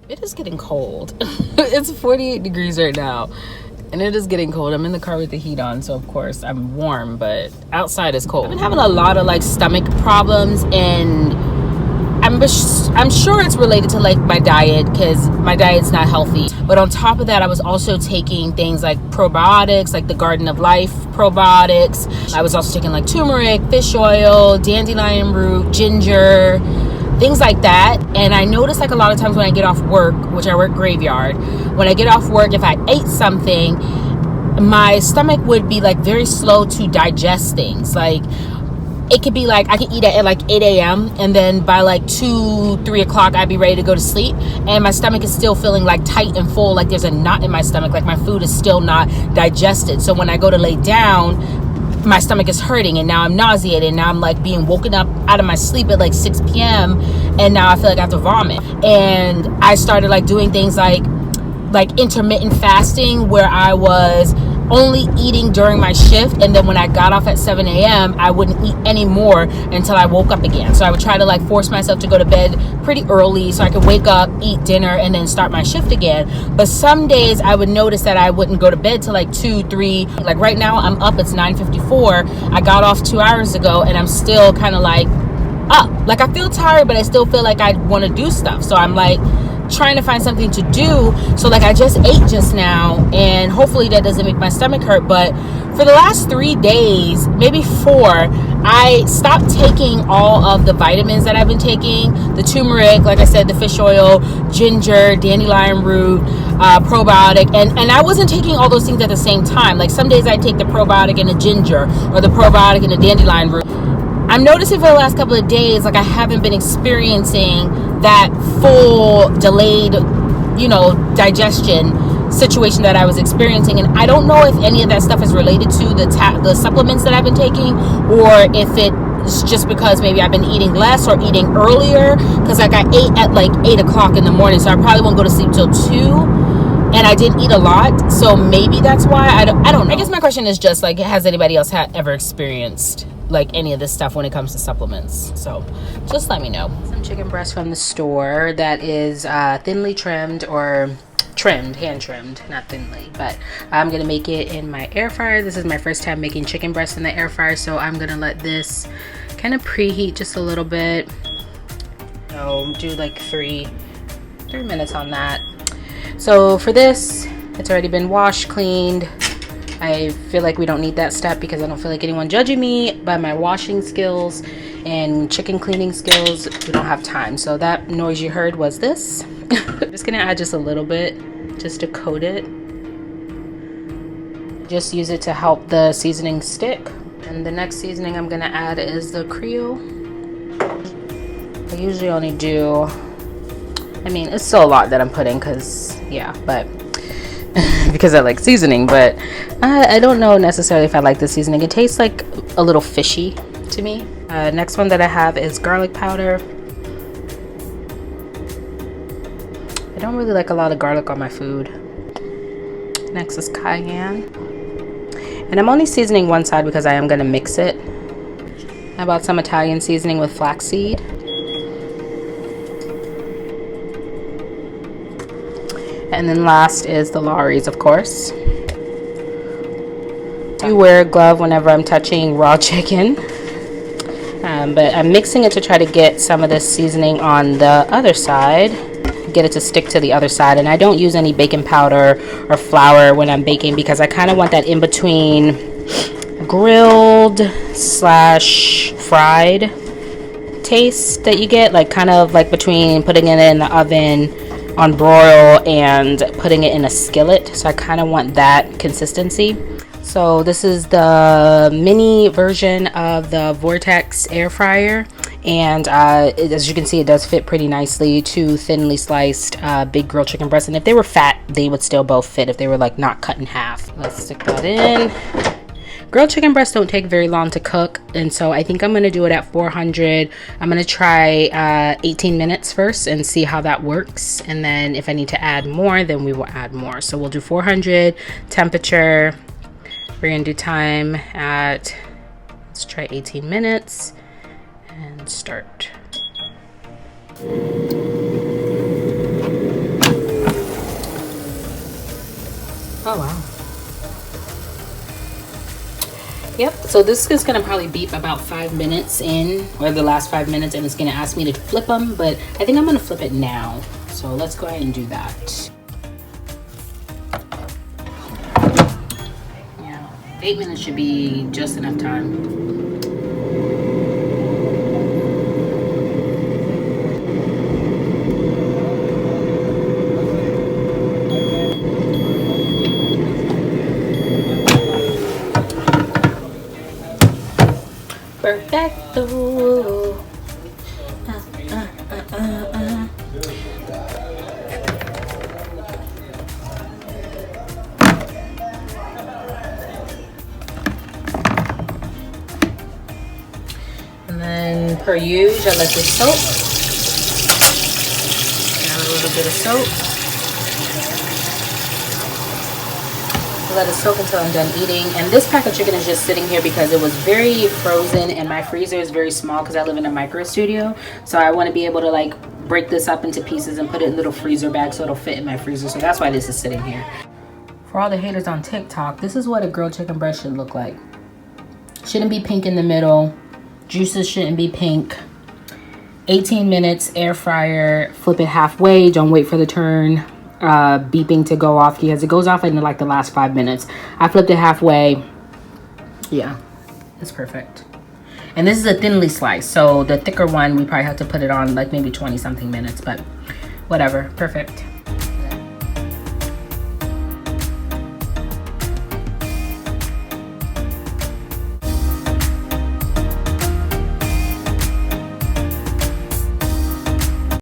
It is getting cold. It's 48 degrees right now, and it is getting cold. I'm in the car with the heat on, so of course I'm warm, but outside is cold. I've been having a lot of like stomach problems, and I'm sure it's related to like my diet, because my diet's not healthy. But on top of that, I was also taking things like probiotics, like the Garden of Life probiotics. I was also taking like turmeric, fish oil, dandelion root, ginger, things like that. And I noticed like a lot of times when I get off work, which I work graveyard, when I get off work, if I ate something, my stomach would be like very slow to digest things. Like it could be like I could eat at like 8 a.m. and then by like 2-3 o'clock I'd be ready to go to sleep, and my stomach is still feeling like tight and full, like there's a knot in my stomach, like my food is still not digested. So when I go to lay down, my stomach is hurting, and now I'm nauseated, and now I'm like being woken up out of my sleep at like 6 p.m. and now I feel like I have to vomit. And I started like doing things like intermittent fasting, where I was only eating during my shift, and then when I got off at 7 a.m. I wouldn't eat any more until I woke up again. So I would try to like force myself to go to bed pretty early so I could wake up, eat dinner, and then start my shift again. But some days I would notice that I wouldn't go to bed till like 2-3. Like right now I'm up, it's 9:54. I got off 2 hours ago, and I'm still kind of like up. Like I feel tired, but I still feel like I want to do stuff. So I'm like trying to find something to do. So like I just ate just now, and hopefully that doesn't make my stomach hurt. But for the last 3 days, maybe 4, I stopped taking all of the vitamins that I've been taking. The turmeric, like I said, the fish oil, ginger, dandelion root, probiotic, and I wasn't taking all those things at the same time. Like some days I take the probiotic and the ginger, or the probiotic and the dandelion root. I'm noticing for the last couple of days, like I haven't been experiencing that full delayed, digestion situation that I was experiencing. And I don't know if any of that stuff is related to the supplements that I've been taking, or if it's just because maybe I've been eating less or eating earlier. Because like I ate at like 8 o'clock in the morning, so I probably won't go to sleep till 2. And I didn't eat a lot, so maybe that's why. I don't know. I guess my question is just like, has anybody else ever experienced like any of this stuff when it comes to supplements? So just let me know. Some chicken breast from the store that is thinly trimmed, or hand trimmed, not thinly. But I'm gonna make it in my air fryer. This is my first time making chicken breast in the air fryer, so I'm gonna let this kind of preheat just a little bit. So do like 3 minutes on that. So for this, it's already been washed, cleaned. I feel like we don't need that step because I don't feel like anyone judging me by my washing skills and chicken cleaning skills. We don't have time. So that noise you heard was this. I'm just gonna add just a little bit just to coat it. Just use it to help the seasoning stick. And the next seasoning I'm gonna add is the Creole. I usually only do, it's still a lot that I'm putting because I like seasoning, but I don't know necessarily if I like the seasoning. It tastes like a little fishy to me. Next one that I have is garlic powder. I don't really like a lot of garlic on my food. Next is cayenne. And I'm only seasoning one side because I am going to mix it. How about some Italian seasoning with flaxseed? And then last is the Lawry's, of course. I do wear a glove whenever I'm touching raw chicken. But I'm mixing it to try to get some of this seasoning on the other side, get it to stick to the other side. And I don't use any baking powder or flour when I'm baking because I kind of want that in between grilled slash fried taste that you get, like kind of like between putting it in the oven on broil and putting it in a skillet. So I kind of want that consistency. So this is the mini version of the Vortex air fryer, and as you can see, it does fit pretty nicely. Two thinly sliced big grilled chicken breasts, and if they were fat, they would still both fit if they were like not cut in half. Let's stick that in. Grilled chicken breasts don't take very long to cook, and so I think I'm going to do it at 400. I'm going to try 18 minutes first and see how that works, and then if I need to add more, then we will add more. So we'll do 400 temperature. We're going to do time at, let's try 18 minutes and start. Oh wow. Yep, so this is gonna probably beep about 5 minutes in, or the last 5 minutes, and it's gonna ask me to flip them, but I think I'm gonna flip it now. So let's go ahead and do that. Yeah, 8 minutes should be just enough time. Perfecto. And then per usual, I let this soak. Add a little bit of soap. Let it soak until I'm done eating. And this pack of chicken is just sitting here because it was very frozen, and my freezer is very small because I live in a micro studio, so I want to be able to like break this up into pieces and put it in little freezer bags so it'll fit in my freezer. So that's why this is sitting here. For all the haters on TikTok, this is what a grilled chicken breast should look like. Shouldn't be pink in the middle, juices shouldn't be pink. 18 minutes air fryer, flip it halfway, don't wait for the turn beeping to go off because it goes off in like the last 5 minutes. I flipped it halfway. Yeah, it's perfect. And this is a thinly sliced, so the thicker one we probably have to put it on like maybe 20 something minutes, but whatever, perfect.